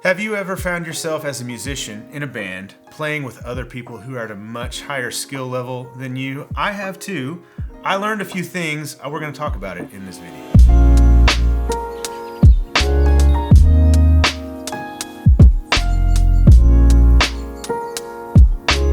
Have you ever found yourself as a musician in a band playing with other people who are at a much higher skill level than you? I have too. I learned a few things. We're going to talk about it in this video.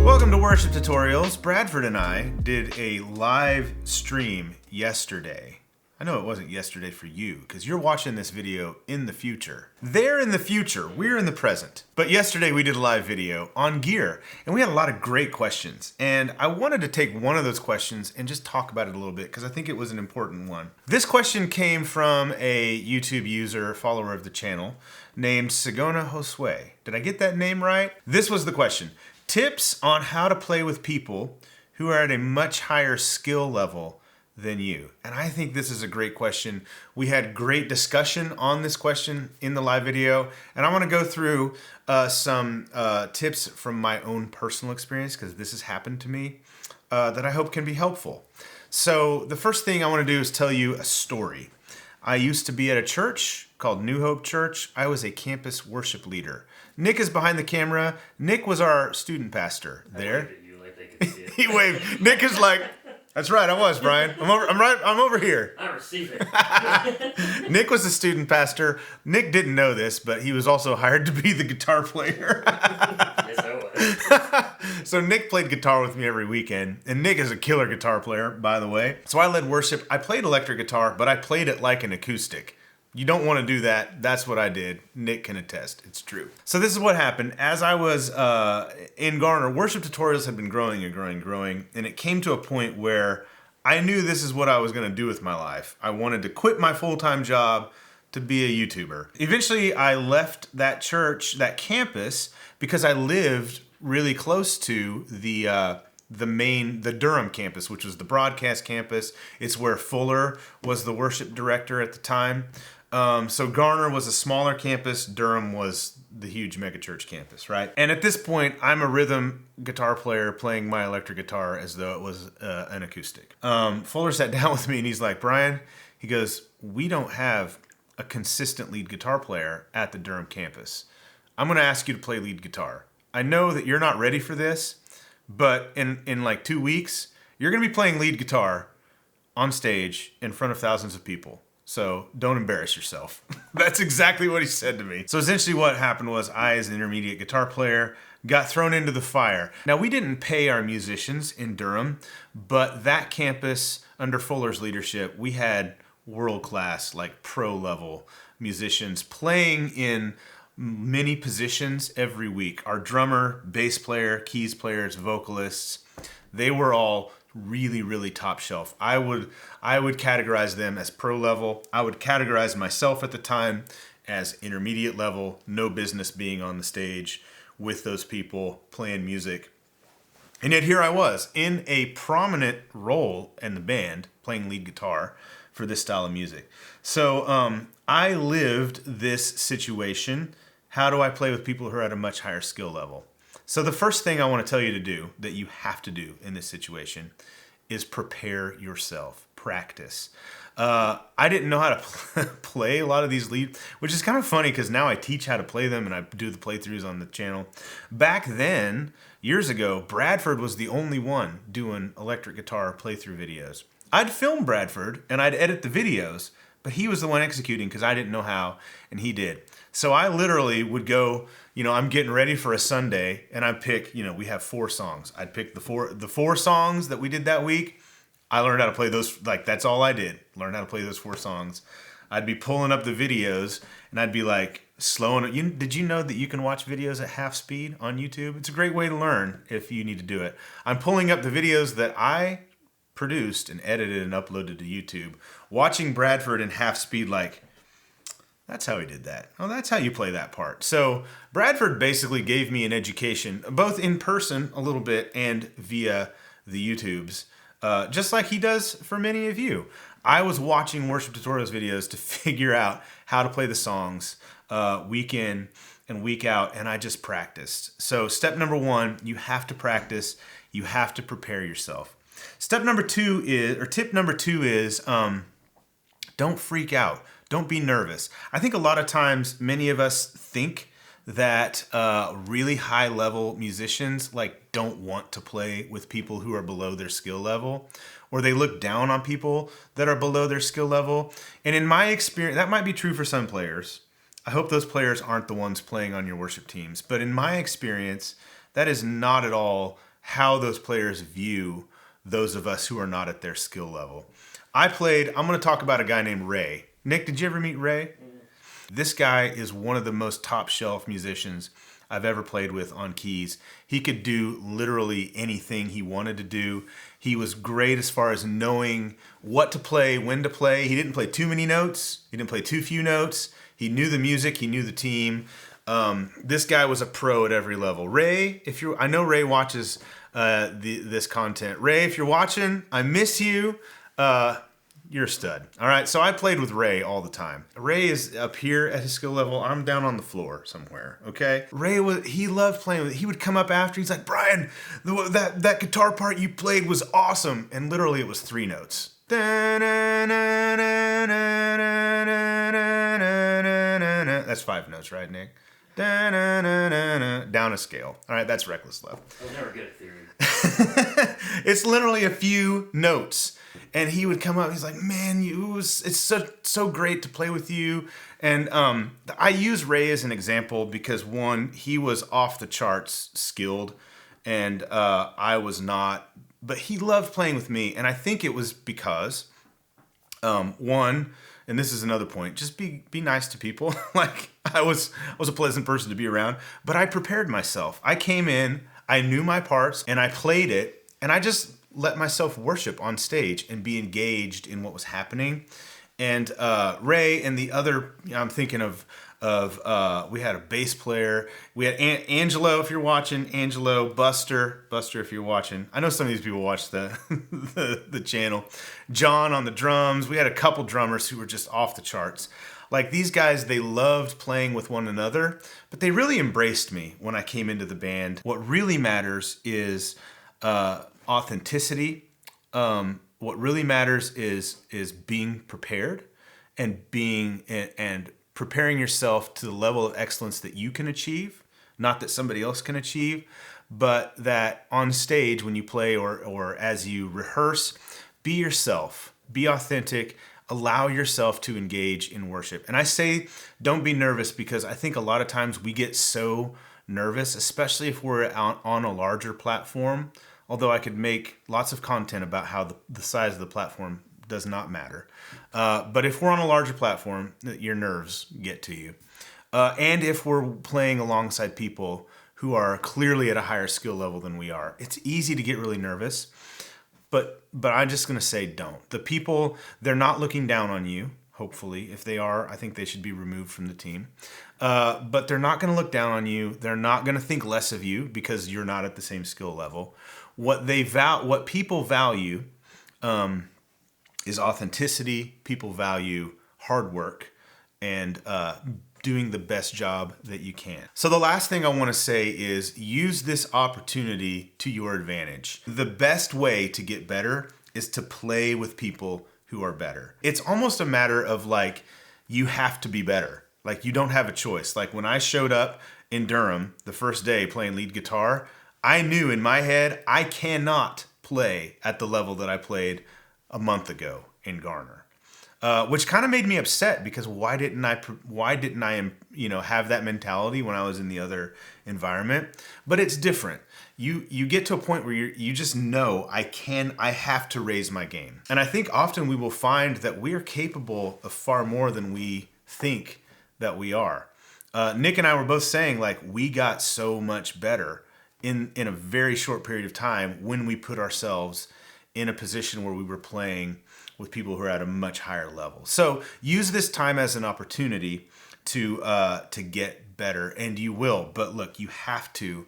Welcome to Worship Tutorials. Bradford and I did a live stream yesterday. I know it wasn't yesterday for you because you're watching this video in the future. They're in the future, we're in the present. But yesterday we did a live video on gear and we had a lot of great questions. And I wanted to take one of those questions and just talk about it a little bit because I think it was an important one. This question came from a YouTube user, follower of the channel, named Sigona Josue. Did I get that name right? This was the question. Tips on how to play with people who are at a much higher skill level than you. And I think this is a great question. We had great discussion on this question in the live video, and I want to go through some tips from my own personal experience because this has happened to me that I hope can be helpful. So the first thing I want to do is tell you a story. I used to be at a church called New Hope Church. I was a campus worship leader. Nick is behind the camera. Nick was our student pastor there. He waved. Nick is like, that's right, I was, Brian. I'm over here. I receive it. Nick was the student pastor. Nick didn't know this, but he was also hired to be the guitar player. Yes, I was. So Nick played guitar with me every weekend, and Nick is a killer guitar player, by the way. So I led worship. I played electric guitar, but I played it like an acoustic. You don't want to do that. That's what I did. Nick can attest. It's true. So this is what happened. As I was in Garner, Worship Tutorials had been growing and growing, and it came to a point where I knew this is what I was going to do with my life. I wanted to quit my full-time job to be a YouTuber. Eventually, I left that church, that campus, because I lived really close to the Durham campus, which was the broadcast campus. It's where Fuller was the worship director at the time. So Garner was a smaller campus. Durham was the huge megachurch campus, right? And at this point, I'm a rhythm guitar player playing my electric guitar as though it was an acoustic. Fuller sat down with me and he's like, Brian, he goes, we don't have a consistent lead guitar player at the Durham campus. I'm going to ask you to play lead guitar. I know that you're not ready for this, but in like 2 weeks, you're going to be playing lead guitar on stage in front of thousands of people. So don't embarrass yourself. That's exactly what he said to me. So essentially what happened was I, as an intermediate guitar player, got thrown into the fire. Now, we didn't pay our musicians in Durham, but that campus, under Fuller's leadership, we had world-class, like pro-level musicians playing in many positions every week. Our drummer, bass player, keys players, vocalists, they were all really, really top shelf. I would categorize them as pro level. I would categorize myself at the time as intermediate level, no business being on the stage with those people playing music. And yet here I was in a prominent role in the band playing lead guitar for this style of music. So I lived this situation. How do I play with people who are at a much higher skill level? So the first thing I want to tell you to do, that you have to do in this situation, is prepare yourself. Practice. I didn't know how to play a lot of these leads, which is kind of funny because now I teach how to play them and I do the playthroughs on the channel. Back then, years ago, Bradford was the only one doing electric guitar playthrough videos. I'd film Bradford and I'd edit the videos, but he was the one executing because I didn't know how, and he did. So I literally would go, I'm getting ready for a Sunday, and I'd pick, we have 4 songs. I'd pick the four songs that we did that week. I learned how to play those, like, that's all I did. Learned how to play those 4 songs. I'd be pulling up the videos, and I'd be like, slowing. Did you know that you can watch videos at half speed on YouTube? It's a great way to learn if you need to do it. I'm pulling up the videos that I produced and edited and uploaded to YouTube, watching Bradford in half speed, like, that's how he did that. Oh, that's how you play that part. So Bradford basically gave me an education, both in person a little bit and via the YouTubes, just like he does for many of you. I was watching Worship Tutorials videos to figure out how to play the songs week in and week out, and I just practiced. So step number 1, you have to practice. You have to prepare yourself. Tip number 2 is don't freak out. Don't be nervous. I think a lot of times many of us think that really high level musicians like don't want to play with people who are below their skill level, or they look down on people that are below their skill level. And in my experience, that might be true for some players. I hope those players aren't the ones playing on your worship teams. But in my experience, that is not at all how those players view those of us who are not at their skill level. I'm going to talk about a guy named Ray. Nick, did you ever meet Ray? This guy is one of the most top shelf musicians I've ever played with on keys. He could do literally anything he wanted to do. He was great as far as knowing what to play, when to play. He didn't play too many notes. He didn't play too few notes. He knew the music. He knew the team. This guy was a pro at every level. Ray, I know Ray watches this content. Ray, if you're watching, I miss you. You're a stud. All right, so I played with Ray all the time. Ray is up here at his skill level. I'm down on the floor somewhere, okay? He loved playing with it. He would come up after. He's like, Brian, that guitar part you played was awesome. And literally it was 3 notes. That's 5 notes, right, Nick? Down a scale. All right, that's reckless love. I was never good at theory. It's literally a few notes. And he would come up, he's like, man, it's so great to play with you. And I use Ray as an example because, one, he was off the charts skilled, and I was not. But he loved playing with me, and I think it was because, one, and this is another point, just be nice to people. Like, I was a pleasant person to be around, but I prepared myself. I came in, I knew my parts, and I played it, and I just let myself worship on stage and be engaged in what was happening. And Ray and the other, I'm thinking of we had a bass player. We had Angelo, if you're watching, Angelo, Buster, if you're watching. I know some of these people watch the the channel. John on the drums. We had a couple drummers who were just off the charts. Like, these guys, they loved playing with one another, but they really embraced me when I came into the band. What really matters is authenticity. What really matters is being prepared and preparing yourself to the level of excellence that you can achieve, not that somebody else can achieve, but that on stage when you play or as you rehearse, be yourself, be authentic, allow yourself to engage in worship. And I say don't be nervous because I think a lot of times we get so nervous, especially if we're on a larger platform. Although I could make lots of content about how the size of the platform does not matter. But if we're on a larger platform, your nerves get to you. And if we're playing alongside people who are clearly at a higher skill level than we are, it's easy to get really nervous. But I'm just going to say don't. The people, they're not looking down on you, hopefully. If they are, I think they should be removed from the team. But they're not going to look down on you. They're not going to think less of you because you're not at the same skill level. What people value is authenticity. People value hard work and doing the best job that you can. So the last thing I want to say is use this opportunity to your advantage. The best way to get better is to play with people who are better. It's almost a matter of like, you have to be better. Like, you don't have a choice. Like, when I showed up in Durham the first day playing lead guitar, I knew in my head I cannot play at the level that I played a month ago in Garner, which kind of made me upset because why didn't I have that mentality when I was in the other environment? But it's different. You get to a point where you just know I have to raise my game, and I think often we will find that we are capable of far more than we think that we are. Nick and I were both saying, like, we got so much better in a very short period of time when we put ourselves in a position where we were playing with people who are at a much higher level. So use this time as an opportunity to get better, and you will. But look, you have to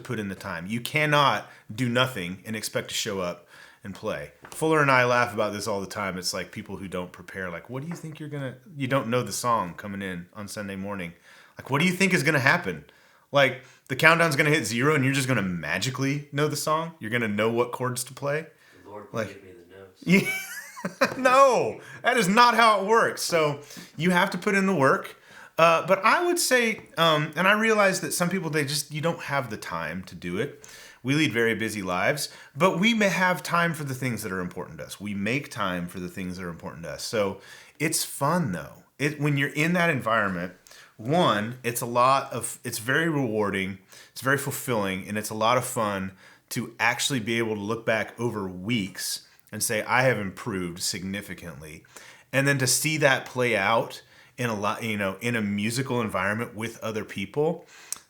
put in the time. You cannot do nothing and expect to show up and play. Fuller and I laugh about this all the time. It's like people who don't prepare. Like, what do you think you don't know the song coming in on Sunday morning. Like, what do you think is gonna happen? Like, the countdown's going to hit 0 and you're just going to magically know the song? You're going to know what chords to play? The Lord will give me the notes. Yeah. No, that is not how it works. So you have to put in the work. But I would say, and I realize that some people, you don't have the time to do it. We lead very busy lives, but we may have time for the things that are important to us. We make time for the things that are important to us. So it's fun though. When you're in that environment, one, it's very rewarding, it's very fulfilling, and it's a lot of fun to actually be able to look back over weeks and say, I have improved significantly. And then to see that play out in in a musical environment with other people,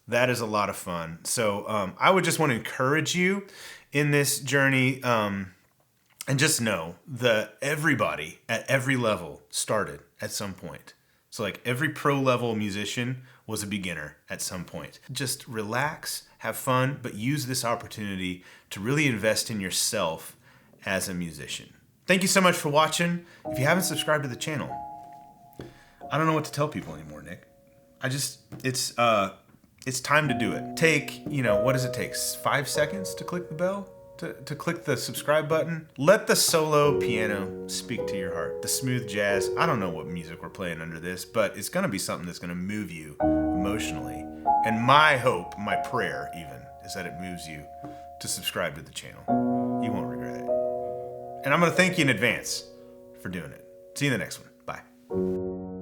that is a lot of fun. So I would just want to encourage you in this journey, and just know that everybody at every level started at some point. So like every pro level musician was a beginner at some point. Just relax, have fun, but use this opportunity to really invest in yourself as a musician. Thank you so much for watching. If you haven't subscribed to the channel, I don't know what to tell people anymore, Nick. It's time to do it. What does it take? 5 seconds to click the bell? To click the subscribe button? Let the solo piano speak to your heart. The smooth jazz. I don't know what music we're playing under this, but it's gonna be something that's gonna move you emotionally. And my hope, my prayer even, is that it moves you to subscribe to the channel. You won't regret it. And I'm gonna thank you in advance for doing it. See you in the next one. Bye.